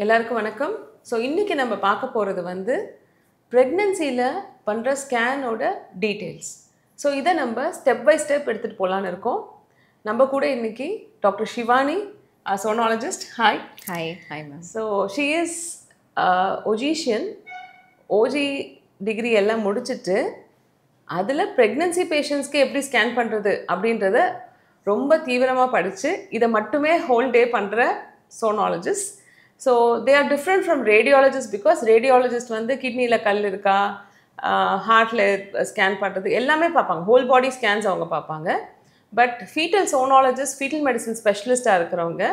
எல்லாருக்கும் வணக்கம். ஸோ இன்றைக்கி நம்ம பார்க்க போகிறது வந்து ப்ரெக்னென்சியில் பண்ணுற ஸ்கேனோட டீட்டெயில்ஸ். ஸோ இதை நம்ம ஸ்டெப் பை ஸ்டெப் எடுத்துகிட்டு போகலான்னு இருக்கோம். நம்ம கூட இன்றைக்கி doctor Shivani, sonologist. Hi. Hi ma'am. So she is ஒஜீஷியன். ஓஜி டிகிரி எல்லாம் முடிச்சுட்டு அதில் ப்ரெக்னென்சி பேஷண்ட்ஸ்க்கு எப்படி ஸ்கேன் பண்ணுறது அப்படின்றத ரொம்ப தீவிரமாக படித்து இதை மட்டுமே ஹோல் டே பண்ணுற sonologist. So they are different from radiologist because radiologist வந்து கிட்னியில் கல் இருக்கா, ஹார்ட்டில் ஸ்கேன் பண்ணுறது எல்லாமே பார்ப்பாங்க, ஹோல் பாடி ஸ்கேன்ஸ் அவங்க பார்ப்பாங்க. But fetal sonologist, fetal medicine ஸ்பெஷலிஸ்ட்டாக இருக்கிறவங்க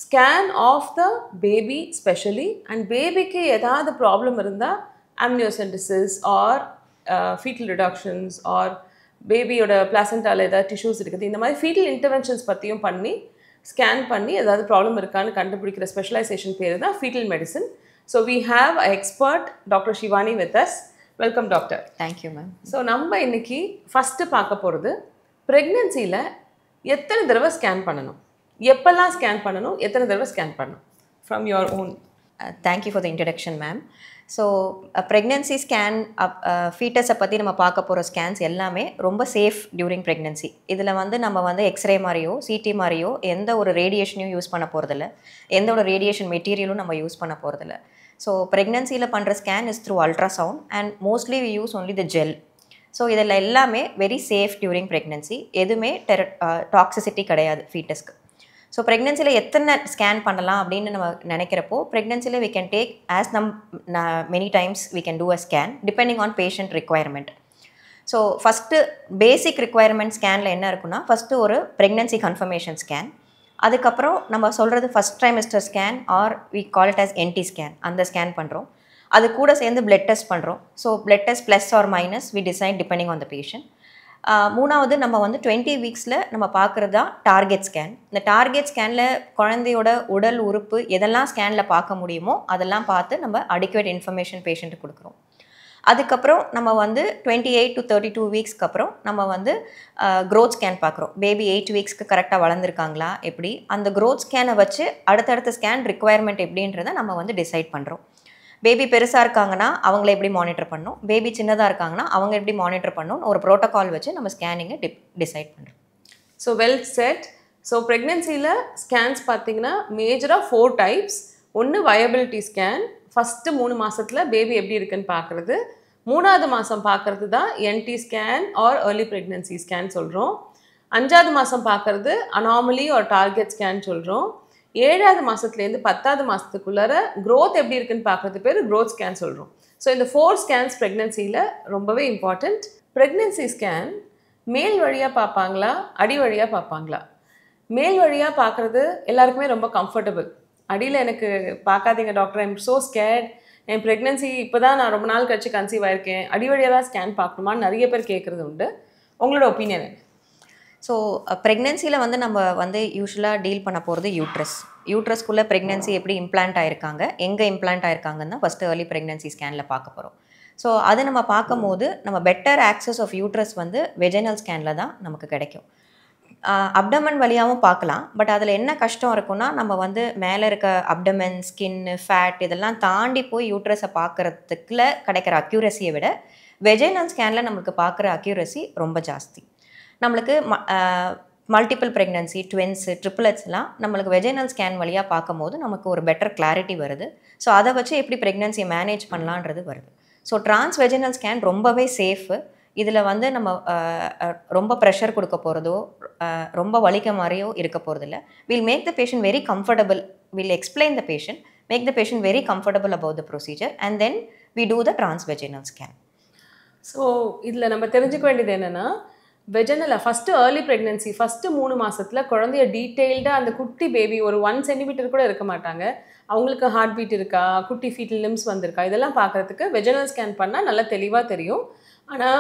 scan of the baby specially, and பேபிக்கு ஏதாவது ப்ராப்ளம் இருந்தால் amniocentesis or fetal reductions or பேபியோட பிளாசண்டாவில் ஏதாவது டிஷ்யூஸ் இருக்குது, இந்த மாதிரி ஃபீட்டல் இன்டர்வென்ஷன்ஸ் பற்றியும் பண்ணி ஸ்கேன் பண்ணி ஏதாவது ப்ராப்ளம் இருக்கான்னு கண்டுபிடிக்கிற ஸ்பெஷலைசேஷன் பேர் தான் foetal medicine. So we have a expert doctor Shivani with us. Welcome doctor. Thank you ma'am. So நம்ம இன்னைக்கு ஃபஸ்ட்டு பார்க்க போகிறது ப்ரெக்னென்சியில் எத்தனை தடவை ஸ்கேன் பண்ணணும், எப்போல்லாம் ஸ்கேன் பண்ணணும், எத்தனை தடவை ஸ்கேன் பண்ணணும் from your own. Thank you for the introduction ma'am. So pregnancy scan ஃபீட்டஸை பற்றி நம்ம பார்க்க போகிற ஸ்கேன்ஸ் எல்லாமே ரொம்ப சேஃப் டியூரிங் ப்ரெக்னென்சி. இதில் வந்து நம்ம வந்து எக்ஸ்ரே மாதிரியோ சிடி மாதிரியோ எந்த ஒரு ரேடியேஷனையும் யூஸ் பண்ண போகிறதில்ல, எந்த ஒரு ரேடியேஷன் மெட்டீரியலும் நம்ம யூஸ் பண்ண போகிறதில்ல. ஸோ ப்ரெக்னென்சியில் பண்ணுற scan is through ultrasound and mostly we use only the gel. So இதில் எல்லாமே வெரி சேஃப் டியூரிங் ப்ரெக்னென்சி. எதுவுமே டாக்ஸிசிட்டி கிடையாது ஃபீட்டஸ்க்கு. ஸோ ப்ரெக்னென்சியில் எத்தனை ஸ்கேன் பண்ணலாம் அப்படின்னு நம்ம நினைக்கிறப்போ ப்ரெக்னென்சியில் we can take as many times we can do a scan depending on patient requirement. So first basic requirement ஸ்கேனில் என்ன இருக்குன்னா, ஃபஸ்ட்டு ஒரு ப்ரெக்னென்சி கன்ஃபர்மேஷன் ஸ்கேன், அதுக்கப்புறம் நம்ம சொல்கிறது first trimester scan or we call it as NT scan, அந்த scan பண்ணுறோம். அது கூட சேர்ந்து பிளட் டெஸ்ட் பண்ணுறோம். So blood test plus or minus we decide depending on the patient. மூணாவது நம்ம வந்து 20 வீக்ஸில் நம்ம பார்க்குறது தான் டார்கெட் ஸ்கேன். இந்த டார்கெட் ஸ்கேனில் குழந்தையோட உடல் உறுப்பு எதெல்லாம் ஸ்கேனில் பார்க்க முடியுமோ அதெல்லாம் பார்த்து நம்ம அடிக்குவேட் இன்ஃபர்மேஷன் பேஷண்ட்டுக்கு கொடுக்குறோம். அதுக்கப்புறம் நம்ம வந்து 28 to 32 வீக்ஸ்க்கு அப்புறம் நம்ம வந்து க்ரோத் ஸ்கேன் பார்க்குறோம். பேபி 8 வீக்ஸ்க்கு கரெக்டாக வளர்ந்துருக்காங்களா எப்படி, அந்த க்ரோத் ஸ்கேனை வச்சு அடுத்தடுத்த ஸ்கேன் ரிக்குவயர்மெண்ட் எப்படின்றத நம்ம வந்து டிசைட் பண்ணுறோம். பேபி பெருசாக இருக்காங்கன்னா அவங்கள எப்படி மானிட்டர் பண்ணணும், பேபி சின்னதாக இருக்காங்கன்னா அவங்க எப்படி மானிட்டர் பண்ணணும், ஒரு ப்ரோட்டோகால் வச்சு நம்ம ஸ்கேனிங்கை டிசைட் பண்ணுறோம். So well said. ஸோ ப்ரெக்னென்சியில் ஸ்கேன்ஸ் பார்த்தீங்கன்னா மேஜராக 4 டைப்ஸ். ஒன்று வயபிலிட்டி ஸ்கேன், ஃபஸ்ட்டு 3 மாதத்தில் பேபி எப்படி இருக்குன்னு பார்க்குறது. 3ஆவது மாதம் பார்க்குறது தான் NT scan or early pregnancy scan சொல்கிறோம். 5ஆவது மாதம் பார்க்குறது அனாமலி ஆர் டார்கெட் ஸ்கேன் சொல்கிறோம். 7ஆவது மாதத்துலேருந்து 10ஆவது மாதத்துக்குள்ளார க்ரோத் எப்படி இருக்குன்னு பார்க்குறது பேர் க்ரோத் ஸ்கேன் சொல்கிறோம். ஸோ இந்த 4 ஸ்கேன்ஸ் ப்ரெக்னென்சியில் ரொம்பவே இம்பார்ட்டண்ட். ப்ரெக்னென்சி ஸ்கேன் மேல் வழியாக பார்ப்பாங்களா அடி வழியாக பார்ப்பாங்களா? மேல் வழியாக பார்க்குறது எல்லாருக்குமே ரொம்ப கம்ஃபர்டபுள். அடியில் எனக்கு பார்க்காதீங்க டாக்டர், ஐம் ஸோ ஸ்கேர்ட், என் ப்ரெக்னென்சி இப்போ தான் நான் ரொம்ப நாள் கழிச்சு கன்சீவ் ஆயிருக்கேன், அடி வழியாக தான் ஸ்கேன் பார்க்கணுமான்னு நிறைய பேர் கேட்குறது உண்டு. உங்களோட ஒப்பீனியன் என்ன? ஸோ ப்ரெக்னென்சியில் வந்து நம்ம வந்து யூஸ்வலாக டீல் பண்ண போகிறது யூட்ரஸ்க்குள்ளே ப்ரெக்னென்சி எப்படி இம்ப்ளான்ட் ஆயிருக்காங்க, எங்கே இம்ப்ளான்ட் ஆயிருக்காங்கன்னு தான் ஃபஸ்ட்டு ஏர்லி ப்ரெக்னென்சி ஸ்கேனில் பார்க்க போகிறோம். ஸோ அது நம்ம பார்க்கும்போது நம்ம பெட்டர் ஆக்சஸ் ஆஃப் யூட்ரஸ் வந்து வெஜைனல் ஸ்கேனில் தான் நமக்கு கிடைக்கும். அப்டமன் வழியாகவும் பார்க்கலாம். பட் அதில் என்ன கஷ்டம் இருக்குன்னா, நம்ம வந்து மேலே இருக்க அப்டமன், ஸ்கின்னு, ஃபேட் இதெல்லாம் தாண்டி போய் யூட்ரஸை பார்க்குறதுக்குள்ள கிடைக்கிற அக்யூரஸியை விட வெஜைனல் ஸ்கேனில் நம்மளுக்கு பார்க்குற அக்யூரஸி ரொம்ப ஜாஸ்தி. நம்மளுக்கு மல்டிபிள் ப்ரெக்னன்சி, ட்வின்ஸு, ட்ரிப்ளெட்ஸ்லாம் நம்மளுக்கு வெஜைனல் ஸ்கேன் வழியாக பார்க்கும்போது நமக்கு ஒரு பெட்டர் கிளாரிட்டி வருது. ஸோ அதை வச்சு எப்படி ப்ரெக்னன்சியை மேனேஜ் பண்ணலான்றது வருது. ஸோ ட்ரான்ஸ் வெஜைனல் ஸ்கேன் ரொம்பவே சேஃபு. இதில் வந்து நம்ம ரொம்ப ப்ரெஷர் கொடுக்க போகிறதோ ரொம்ப வலிக்க மாதிரியோ இருக்க போகிறதில்ல. Will make the patient very comfortable, will explain the patient, make the patient very comfortable about the procedure and then we do the transvaginal scan. So இதில் நம்ம தெரிஞ்சுக்க வேண்டியது என்னென்னா, வெஜனலில் ஃபஸ்ட்டு ஏர்லி ப்ரெக்னென்சி ஃபஸ்ட்டு 3 மாதத்தில் குழந்தைய டீட்டெயில்டாக அந்த குட்டி பேபி ஒரு 1 சென்டிமீட்டர் கூட இருக்க மாட்டாங்க, அவங்களுக்கு ஹார்ட் பீட் இருக்கா, குட்டி ஃபீட்டல் லிம்ஸ் வந்திருக்கா, இதெல்லாம் பார்க்குறதுக்கு வெஜனல் ஸ்கேன் பண்ணால் நல்லா தெளிவாக தெரியும். ஆனால்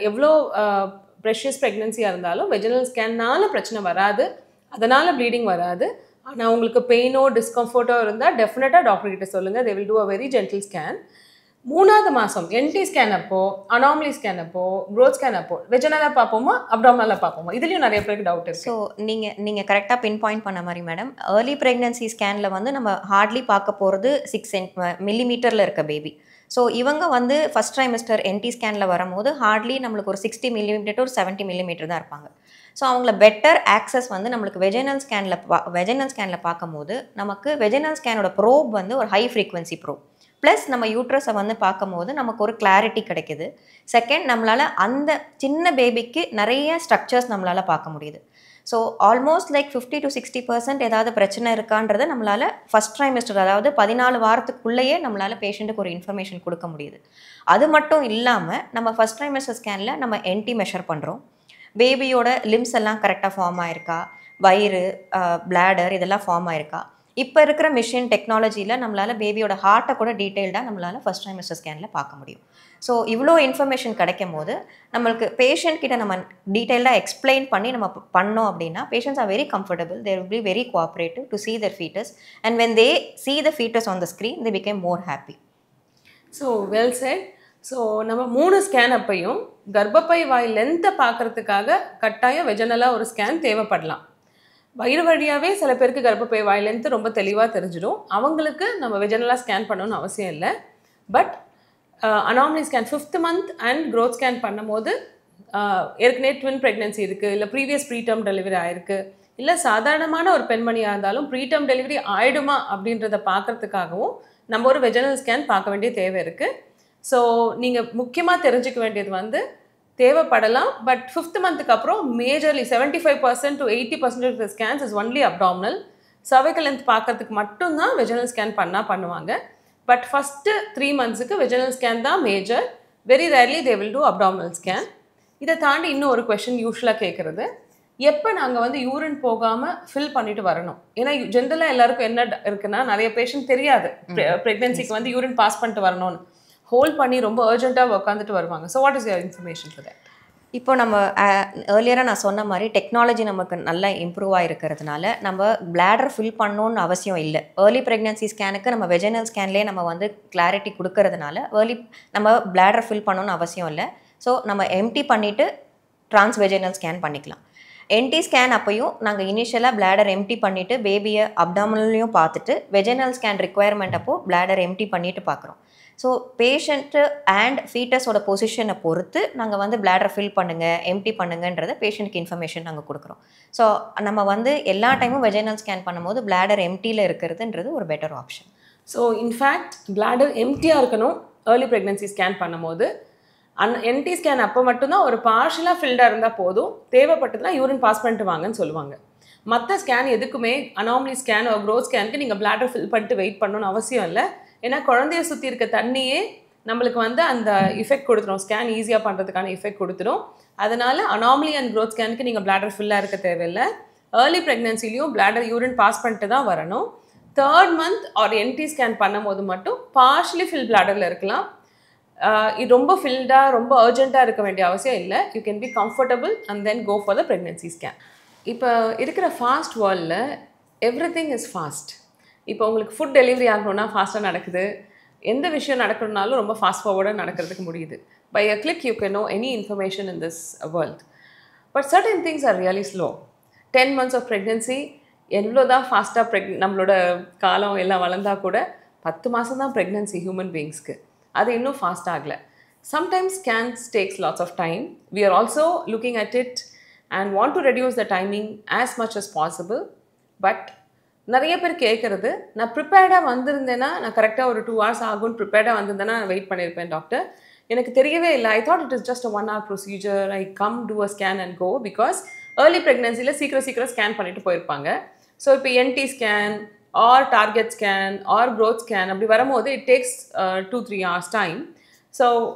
எவ்வளோ ப்ரெஷியஸ் ப்ரெக்னென்சியாக இருந்தாலும் வெஜனல் ஸ்கேன்னால் பிரச்சனை வராது, அதனால் ப்ளீடிங் வராது. ஆனால் உங்களுக்கு பெயினோ டிஸ்கம்ஃபர்ட்டோ இருந்தால் டெஃபினட்டாக டாக்டர்கிட்ட சொல்லுங்கள், they will do a very gentle scan. மூணாவது மாதம் என்டி ஸ்கேன் அப்போ, அனாமலி ஸ்கேன் அப்போ, க்ரோத் ஸ்கேன் அப்போ வெஜனலாக பார்ப்போமா அப்டாமினலாக பார்ப்போமா? இதுலேயும் நிறைய பேருக்கு டவுட் இருக்குது. ஸோ நீங்கள் கரெக்டாக பின் பாயிண்ட் பண்ண மாதிரி மேடம், ஏர்லி ப்ரெக்னன்சி ஸ்கேனில் வந்து நம்ம ஹார்ட்லி பார்க்க போகிறது 6 மில்லிமீட்டரில் இருக்க பேபி. ஸோ இவங்க வந்து ஃபஸ்ட் ட்ரைமெஸ்டர் என்டி ஸ்கேனில் வரும்போது ஹார்ட்லி நம்மளுக்கு ஒரு 60 மில்லிமீட்டர் ஒரு 70 மில்லிமீட்டர் தான் இருப்பாங்க. ஸோ அவங்கள பெட்டர் ஆக்சஸ் வந்து நம்மளுக்கு வெஜைனல் ஸ்கேனில் பார்க்கும்போது நமக்கு வெஜைனல் ஸ்கேனோட ப்ரோப் வந்து ஒரு ஹை ஃப்ரீக்வன்சி ப்ரோப். ப்ளஸ் நம்ம யூட்ரஸை வந்து பார்க்கும்போது நமக்கு ஒரு கிளாரிட்டி கிடைக்குது. செகண்ட், நம்மளால் அந்த சின்ன பேபிக்கு நிறைய ஸ்ட்ரக்சர்ஸ் நம்மளால் பார்க்க முடியுது. ஸோ ஆல்மோஸ்ட் லைக் 50 to 60% ஏதாவது பிரச்சனை இருக்கான்றதை நம்மளால் ஃபஸ்ட் ட்ரைமெஸ்டர், அதாவது 14 வாரத்துக்குள்ளேயே நம்மளால் பேஷண்ட்டுக்கு ஒரு இன்ஃபர்மேஷன் கொடுக்க முடியுது. அது மட்டும் இல்லாமல் நம்ம ஃபஸ்ட் ட்ரைமெஸ்டர் ஸ்கேனில் நம்ம என்டி மெஷர் பண்ணுறோம். பேபியோட லிம்ஸ் எல்லாம் கரெக்டாக ஃபார்ம் ஆயிருக்கா, வயிறு, பிளாடர் இதெல்லாம் ஃபார்ம் ஆயிருக்கா. இப்போ இருக்கிற மிஷின் டெக்னாலஜியில் நம்மளால் பேபியோட ஹார்ட்டை கூட டீட்டெயில்டாக நம்மளால் ஃபஸ்ட் ட்ரைமெஸ்டர் ஸ்கேனில் பார்க்க முடியும். ஸோ இவ்வளோ இன்ஃபர்மேஷன் கிடைக்கும் போது நம்மளுக்கு பேஷண்ட் கிட்ட நம்ம டீட்டெயில்டாக எக்ஸ்பிளைன் பண்ணி நம்ம பண்ணோம் அப்படின்னா patients are very comfortable, they will be very cooperative to see their fetus, and when they see the fetus on the screen they became more happy. So well said. So நம்ம 3 scan அப்பையும் கர்ப்பப்பை வாய் லென்த்தை பார்க்கறதுக்காக கட்டாயம் வெஜனலாக ஒரு scan தேவைப்படலாம். வயிறு வழியாகவே சில பேருக்கு கர்ப்பப்பை வாய் லென்த்து ரொம்ப தெளிவாக தெரிஞ்சிடும். அவங்களுக்கு நம்ம வெஜனலாக ஸ்கேன் பண்ணணும்னு அவசியம் இல்லை. But anomaly scan 5th month and growth scan பண்ணும்போது ஏற்கனவே ட்வின் ப்ரெக்னென்சி இருக்குது, இல்லை ப்ரீவியஸ் ப்ரீடம் டெலிவரி ஆயிருக்கு, இல்லை சாதாரணமான ஒரு பெண்மணியாக இருந்தாலும் ப்ரீடம் டெலிவரி ஆகிடுமா அப்படின்றத பார்க்குறதுக்காகவும் நம்ம ஒரு வெஜனல் ஸ்கேன் பார்க்க வேண்டிய தேவை இருக்குது. ஸோ நீங்கள் முக்கியமாக தெரிஞ்சுக்க வேண்டியது வந்து தேவைப்படலாம். பட் 5th month அப்புறம் majorly 75% to 80% of the scans is only abdominal. cervical length பார்க்கறதுக்கு மட்டும்தான் வெஜனல் ஸ்கேன் பண்ணுவாங்க. பட் ஃபஸ்ட்டு 3 monthsக்கு வெஜனல் ஸ்கேன் தான் major. Very rarely they will do abdominal scan. இதை தாண்டி இன்னும் ஒரு கொஷின் யூஸ்வலாக கேட்குறது, எப்போ நாங்கள் வந்து யூரின் போகாமல் ஃபில் பண்ணிட்டு வரணும்? ஏன்னா ஜென்ரலாக எல்லாருக்கும் என்ன இருக்குன்னா, நிறைய பேஷண்ட் தெரியாது ப்ரெக்னென்சிக்கு வந்து யூரின் பாஸ் பண்ணிட்டு வரணும்னு ஹோல்ட் பண்ணி ரொம்ப அர்ஜென்ட்டாக உட்காந்துட்டு வருவாங்க. So what is your information for that? இப்போ நம்ம ஏர்லியராக நான் சொன்ன மாதிரி டெக்னாலஜி நமக்கு நல்லா இம்ப்ரூவ் ஆகிருக்கிறதுனால நம்ம பிளாடர் ஃபில் பண்ணணுன்னு அவசியம் இல்லை. ஏர்லி ப்ரெக்னன்சி ஸ்கேனுக்கு நம்ம வெஜைனல் ஸ்கேன்லேயே நம்ம வந்து கிளாரிட்டி கொடுக்கறதுனால நம்ம பிளாடர் ஃபில் பண்ணணுன்னு அவசியம் இல்லை. ஸோ நம்ம எம்டி பண்ணிவிட்டு ட்ரான்ஸ்வெஜைனல் ஸ்கேன் பண்ணிக்கலாம். என்டி ஸ்கேன் அப்பையும் நாங்கள் இனிஷியலாக பிளாடர் எம்டி பண்ணிவிட்டு பேபியை அப்டாமினல்லையும் பார்த்துட்டு வெஜைனல் ஸ்கேன் ரிக்குவயர்மெண்ட் அப்போது பிளாடர் எம்டி பண்ணிவிட்டு பார்க்குறோம். ஸோ பேஷண்ட்டு அண்ட் ஃபீட்டஸோட பொசிஷனை பொறுத்து நாங்கள் வந்து பிளாடர் ஃபில் பண்ணுங்கள், எம்டி பண்ணுங்கன்றதை பேஷண்ட்டுக்கு இன்ஃபர்மேஷன் நாங்கள் கொடுக்குறோம். ஸோ நம்ம வந்து எல்லா டைமும் வெஜைனல் ஸ்கேன் பண்ணும்போது பிளாடர் எம்டியில் இருக்கிறதுன்றது ஒரு better option. So in fact bladder எம்டியாக இருக்கணும் ஏர்லி ப்ரெக்னன்சி ஸ்கேன் பண்ணும்போது. என்டி ஸ்கேன் அப்போ மட்டும்தான் ஒரு பார்ஷலாக ஃபில்டாக இருந்தால் போதும், தேவைப்பட்டதுனா யூரின் பாஸ் பண்ணிட்டு வாங்கன்னு சொல்லுவாங்க. மற்ற ஸ்கேன் எதுக்குமே அனாமலி ஸ்கேன் ஒரு க்ரோத் ஸ்கேனுக்கு நீங்கள் பிளாடர் ஃபில் பண்ணிட்டு வெயிட் பண்ணணும்னு அவசியம் இல்லை. ஏன்னா குழந்தைய சுற்றி இருக்க தண்ணியே நம்மளுக்கு வந்து அந்த இஃபெக்ட் கொடுத்துரும், ஸ்கேன் ஈஸியாக பண்ணுறதுக்கான இஃபெக்ட் கொடுத்துரும். அதனால் அனாமலி அண்ட் க்ரோத் ஸ்கேனுக்கு நீங்கள் பிளாடர் ஃபில்லாக இருக்க தேவையில்லை. ஏர்லி ப்ரெக்னன்சிலையும் பிளாடர் யூரின் பாஸ் பண்ணிட்டு தான் வரணும். 3rd month R NT scan பண்ணும்போது மட்டும் பார்ஷலி ஃபில் பிளாடரில் இருக்கலாம். இது ரொம்ப ஃபில்டாக ரொம்ப அர்ஜென்ட்டாக இருக்க வேண்டிய அவசியம் இல்லை. You can be comfortable and then go for the pregnancy scan. இப்போ இருக்கிற ஃபாஸ்ட் வேர்ல்டில் எவ்ரி திங் இஸ் ஃபாஸ்ட். இப்போ உங்களுக்கு ஃபுட் டெலிவரி ஆகணும்னா ஃபாஸ்ட்டாக நடக்குது, எந்த விஷயம் நடக்கணும்னாலும் ரொம்ப ஃபாஸ்ட் ஃபார்வர்டாக நடக்கிறதுக்கு முடியுது. By a click you can know any information in this world. But certain things are really slow. 10 months of pregnancy எவ்வளோ தான் ஃபாஸ்ட்டாக நம்மளோட காலம் எல்லாம் வளர்ந்தால் கூட 10 மாதம் தான் ப்ரெக்னென்சி ஹியூமன் பீயிங்ஸ்க்கு. அது இன்னும் ஃபாஸ்ட் ஆகலை. Sometimes scans takes lots of time. We are also looking at it and want to reduce the timing as much as possible. But நிறைய பேர் கேட்குறது, நான் ப்ரிப்பேர்டாக வந்திருந்தேன்னா, நான் கரெக்டாக ஒரு 2 hours ஆகும்னு ப்ரிப்பேர்டாக வந்திருந்தேன்னா நான் வெயிட் பண்ணியிருப்பேன் டாக்டர், எனக்கு தெரியவே இல்லை, I thought it is just a 1 hour procedure, I come to a scan and go. Because early ப்ரெக்னன்சியில் சீக்கிரம் ஸ்கேன் பண்ணிட்டு போயிருப்பாங்க. ஸோ இப்போ NT scan or target scan or growth scan அப்படி வரும்போது it takes 2-3 hours time. So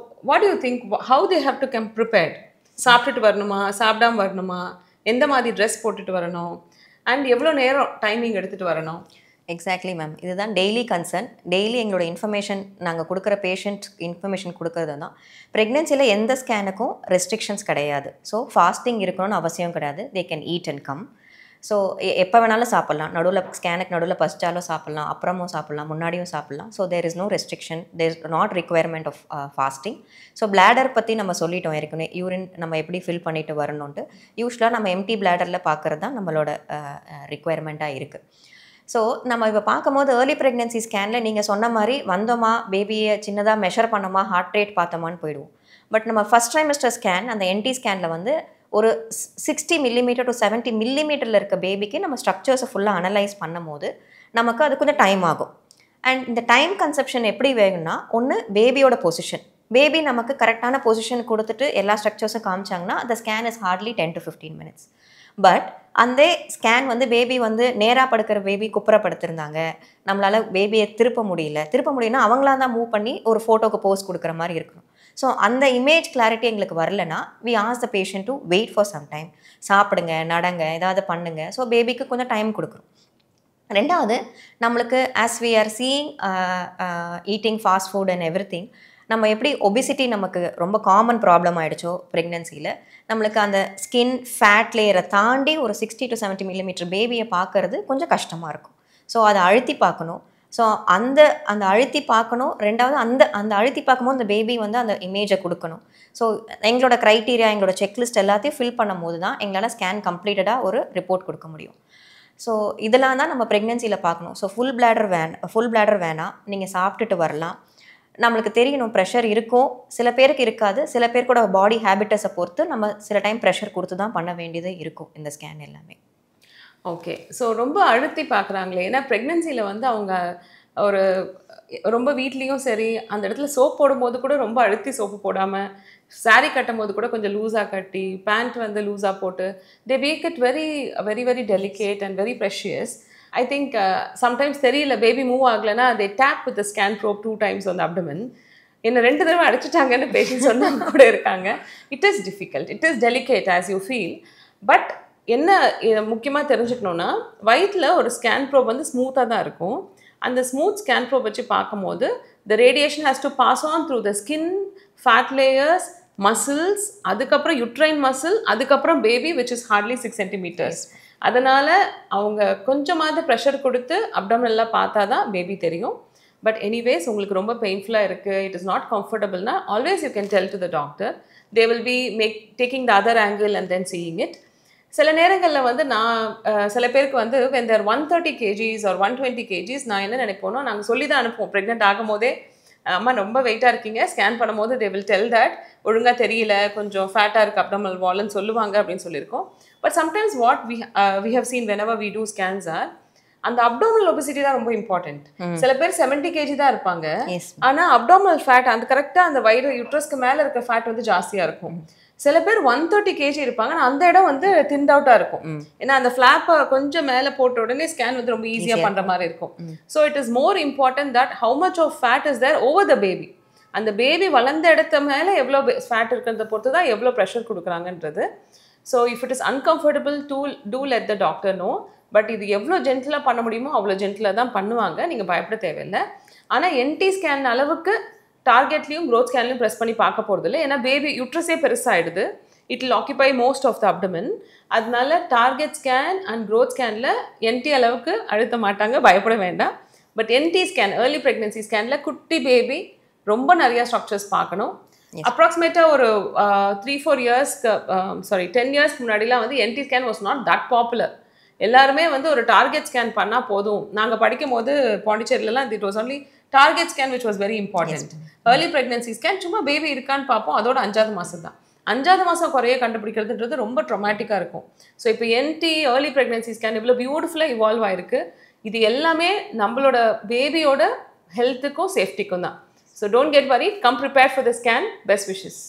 what you think, how they have to come prepared? சாப்பிட்டுட்டு வரணுமா, சாப்பிடாமல் வரணுமா, எந்த மாதிரி ட்ரெஸ் போட்டுட்டு வரணும், அண்ட் எவ்வளோ நேரம் டைமிங் எடுத்துகிட்டு வரணும்? எக்ஸாக்ட்லி மேம், இதுதான் டெய்லி கன்சர்ன். டெய்லி எங்களோட இன்ஃபர்மேஷன் நாங்கள் கொடுக்குற பேஷண்ட் இன்ஃபர்மேஷன் கொடுக்கறது தான். ப்ரெக்னென்சியில் எந்த ஸ்கேனுக்கும் ரெஸ்ட்ரிக்ஷன்ஸ் கிடையாது. ஸோ ஃபாஸ்டிங் இருக்கணும்னு அவசியம் கிடையாது. They can eat and come. So எப்போ வேணாலும் சாப்பிட்லாம், நடுவில் ஸ்கேனுக்கு நடுவில் பசிச்சாலும் சாப்பிட்லாம், அப்புறமும் சாப்பிட்லாம், முன்னாடியும் சாப்பிட்லாம். So there is no restriction, there is not requirement of fasting. So bladder பற்றி நம்ம சொல்லிட்டோம் ஏற்கனவே, யூரின் நம்ம எப்படி ஃபில் பண்ணிட்டு வரணுன்ட்டு. யூஸ்வலாக நம்ம எம்டி பிளாடரில் பார்க்குறது தான் நம்மளோட ரிக்வயர்மெண்ட்டாக இருக்குது. ஸோ நம்ம இப்போ பார்க்கும்போது ஏர்லி ப்ரெக்னென்சி ஸ்கேனில் நீங்கள் சொன்ன மாதிரி வந்தோமா, பேபியை சின்னதாக மெஷர் பண்ணோமா, ஹார்ட் ரேட் பார்த்தோமான்னு போயிடுவோம். பட் நம்ம ஃபஸ்ட் ட்ரைமஸ்டர் ஸ்கேன், அந்த என்டி ஸ்கேனில் வந்து ஒரு 60 மில்லிமீட்டர் டு 70 மில்லிமீட்டரில் இருக்க பேபிக்கு நம்ம ஸ்ட்ரக்சர்ஸை ஃபுல்லாக அனலைஸ் பண்ணும் போது நமக்கு அது கொஞ்சம் டைம் ஆகும். அண்ட் இந்த டைம் கன்செப்ஷன் எப்படி வேணும்னா, ஒன்று பேபியோட பொசிஷன், பேபி நமக்கு கரெக்டான பொசிஷன் கொடுத்துட்டு எல்லா ஸ்ட்ரக்சர்ஸும் காமிச்சாங்கன்னா அந்த scan is hardly 10 to 15 minutes. But அந்த ஸ்கேன் வந்து பேபி வந்து நேராக படுக்கிற பேபி குப்புறப்படுத்திருந்தாங்க, நம்மளால் பேபியை திருப்ப முடியலன்னா அவங்களா தான் மூவ் பண்ணி ஒரு ஃபோட்டோக்கு போஸ் கொடுக்குற மாதிரி இருக்கணும். ஸோ அந்த இமேஜ் கிளாரிட்டி எங்களுக்கு வரலனா we ask the patient to wait for some time, சாப்பிடுங்க, நடங்க, ஏதாவது பண்ணுங்க. ஸோ பேபிக்கு கொஞ்சம் டைம் கொடுக்குறோம். ரெண்டாவது, நம்மளுக்கு as we are seeing eating fast food and everything, நம்ம எப்படி ஒபிசிட்டி நமக்கு ரொம்ப காமன் ப்ராப்ளம் ஆகிடுச்சோ ப்ரெக்னென்சியில், நம்மளுக்கு அந்த ஸ்கின் ஃபேட் லேயரை தாண்டி ஒரு 60 to 70 மில்லிமீட்டர் பேபியை பார்க்கறது கொஞ்சம் கஷ்டமாக இருக்கும். ஸோ அதை அழுத்தி பார்க்கணும். ஸோ அந்த அழுத்தி பார்க்கணும். ரெண்டாவது அந்த அழுத்தி பார்க்கும்போது அந்த பேபி வந்து அந்த இமேஜை கொடுக்கணும். ஸோ எங்களோட க்ரைட்டீரியா, எங்களோட செக்லிஸ்ட் எல்லாத்தையும் ஃபில் பண்ணும் போது தான் எங்களால் ஸ்கேன் கம்ப்ளீட்டடாக ஒரு ரிப்போர்ட் கொடுக்க முடியும். ஸோ இதெல்லாம் தான் நம்ம ப்ரெக்னென்சியில் பார்க்கணும். ஸோ ஃபுல் பிளாடர் வேணாம், நீங்கள் சாப்பிட்டுட்டு வரலாம். நம்மளுக்கு தெரியணும் ப்ரெஷர் இருக்கும், சில பேருக்கு இருக்காது, சில பேருக்கோட பாடி ஹேபிட்டஸை பொறுத்து நம்ம சில டைம் ப்ரெஷர் கொடுத்து தான் பண்ண வேண்டியது இருக்கும் இந்த ஸ்கேன் எல்லாமே. ஓகே. ஸோ ரொம்ப அழுத்தி பார்க்குறாங்களே, ஏன்னா ப்ரெக்னென்சியில் வந்து அவங்க ஒரு ரொம்ப வீட்லேயும் சரி, அந்த இடத்துல சோப் போடும்போது கூட ரொம்ப அழுத்தி சோப்பு போடாமல், சாரீ கட்டும் போது கூட கொஞ்சம் லூஸாக கட்டி, பேண்ட் வந்து லூஸாக போட்டு, they make it very very very delicate and very precious. I think sometimes தெரியல, பேபி மூவ் ஆகலைன்னா they tap with scan probe 2 times on the abdomen. என்ன 2 தடவை அடிச்சுட்டாங்கன்னு பேஷண்ட் சொன்னாங்க கூட இருக்காங்க. It is difficult, it is delicate as you feel. But என்ன முக்கியமாக தெரிஞ்சுக்கணுன்னா, வயிற்றில் ஒரு ஸ்கேன் ப்ரோப் வந்து ஸ்மூத்தாக தான் இருக்கும். அந்த ஸ்மூத் ஸ்கேன் ப்ரோப் வச்சு பார்க்கும்போது the radiation has to pass on through the skin, fat layers, muscles, அதுக்கப்புறம் uterine muscle, அதுக்கப்புறம் baby which is hardly 6 centimeters. அதனால் அவங்க கொஞ்சமாவது ப்ரெஷர் கொடுத்து அப்டமினல்லாம் பார்த்தா தான் பேபி தெரியும். பட் எனிவேஸ், உங்களுக்கு ரொம்ப பெயின்ஃபுல்லாக இருக்குது, இட் இஸ் நாட் கம்ஃபர்டபுள்னா always you can tell to the doctor. They will be taking the other angle and then seeing it. சில நேரங்களில் வந்து நான் சில பேருக்கு வந்து when they are 130 kgs or 120 kgs, நான் என்ன நினைப்போனோ, நாங்கள் சொல்லி தான் அனுப்புவோம் ப்ரெக்னென்ட் ஆகும் போதே, அம்மா ரொம்ப வெயிட்டாக இருக்கீங்க, ஸ்கேன் பண்ணும்போது தே வில் டெல் தட், ஒழுங்காக தெரியல, கொஞ்சம் ஃபேட்டாக இருக்குது அப்டமல் வால்னு சொல்லுவாங்க அப்படின்னு சொல்லியிருக்கோம். But sometimes what we have seen whenever we do scans are, அந்த அப்டாமினல் ஒபிசிட்டி தான் ரொம்ப இம்பார்ட்டன்ட். சில பேர் 70 kg தான் இருப்பாங்க, ஆனால் அப்டாமினல் ஃபேட் அந்த கரெக்டாக அந்த வயிறு யூட்ரஸ்க்கு மேலே இருக்க ஃபேட் வந்து ஜாஸ்தியாக இருக்கும். சில பேர் 130 kg இருப்பாங்க, ஆனால் அந்த இடம் வந்து தின்ட் அவுட்டாக இருக்கும். ஏன்னா அந்த ஃப்ளாப்பை கொஞ்சம் மேலே போட்ட உடனே ஸ்கேன் வந்து ரொம்ப ஈஸியாக பண்ணுற மாதிரி இருக்கும். So it is more important that how much of fat is there over the baby. அந்த பேபி வளர்ந்த இடத்த மேலே எவ்வளோ ஃபேட் இருக்கிறத பொறுத்து தான் எவ்வளோ ப்ரெஷர் கொடுக்குறாங்கன்றது. So if it is uncomfortable to let the doctor know. But இது எவ்வளோ ஜென்டிலாக பண்ண முடியுமோ அவ்வளோ ஜென்டிலாக தான் பண்ணுவாங்க, நீங்கள் பயப்பட தேவையில்லை. ஆனால் என்டி ஸ்கேன் அளவுக்கு டார்கெட்லையும் க்ரோத் ஸ்கேன்லையும் ப்ரெஸ் பண்ணி பார்க்க போகிறது இல்லை. ஏன்னா பேபி யூட்ரஸே பெருசாகிடுது, it will occupy most of the abdomen. அதனால டார்கெட் ஸ்கேன் அண்ட் க்ரோத் ஸ்கேனில் என்டி அளவுக்கு அழுத்த மாட்டாங்க, பயப்பட வேண்டாம். But NT scan, early pregnancy ஸ்கேனில் குட்டி பேபி ரொம்ப நிறையா ஸ்ட்ரக்சர்ஸ் பார்க்கணும். அப்ராக்சிமேட்டாக ஒரு 3-4 இயர்ஸ்க்கு 10 இயர்ஸ்க்கு முன்னாடிலாம் வந்து NT scan was not that popular. எல்லாருமே வந்து ஒரு டார்கெட் ஸ்கேன் பண்ணால் போதும். நாங்கள் படிக்கும் போது பாண்டிச்சேரியிலலாம் it was only target scan which was very important. Early pregnancy scan சும்மா பேபி இருக்கான்னு பார்ப்போம், அதோட 5வது மாதம் தான். 5வது மாதம் குறைய கண்டுபிடிக்கிறதுன்றது ரொம்ப ட்ரொமேட்டிக்காக இருக்கும். ஸோ இப்போ என்டி ஏர்லி ப்ரெக்னென்சி ஸ்கேன் இவ்வளோ பியூட்டிஃபுல்லாக இவால்வ் ஆயிருக்கு. இது எல்லாமே நம்மளோட பேபியோட ஹெல்த்துக்கும் சேஃப்டிக்கும் தான். So don't get worried, come prepare for the scan. Best wishes.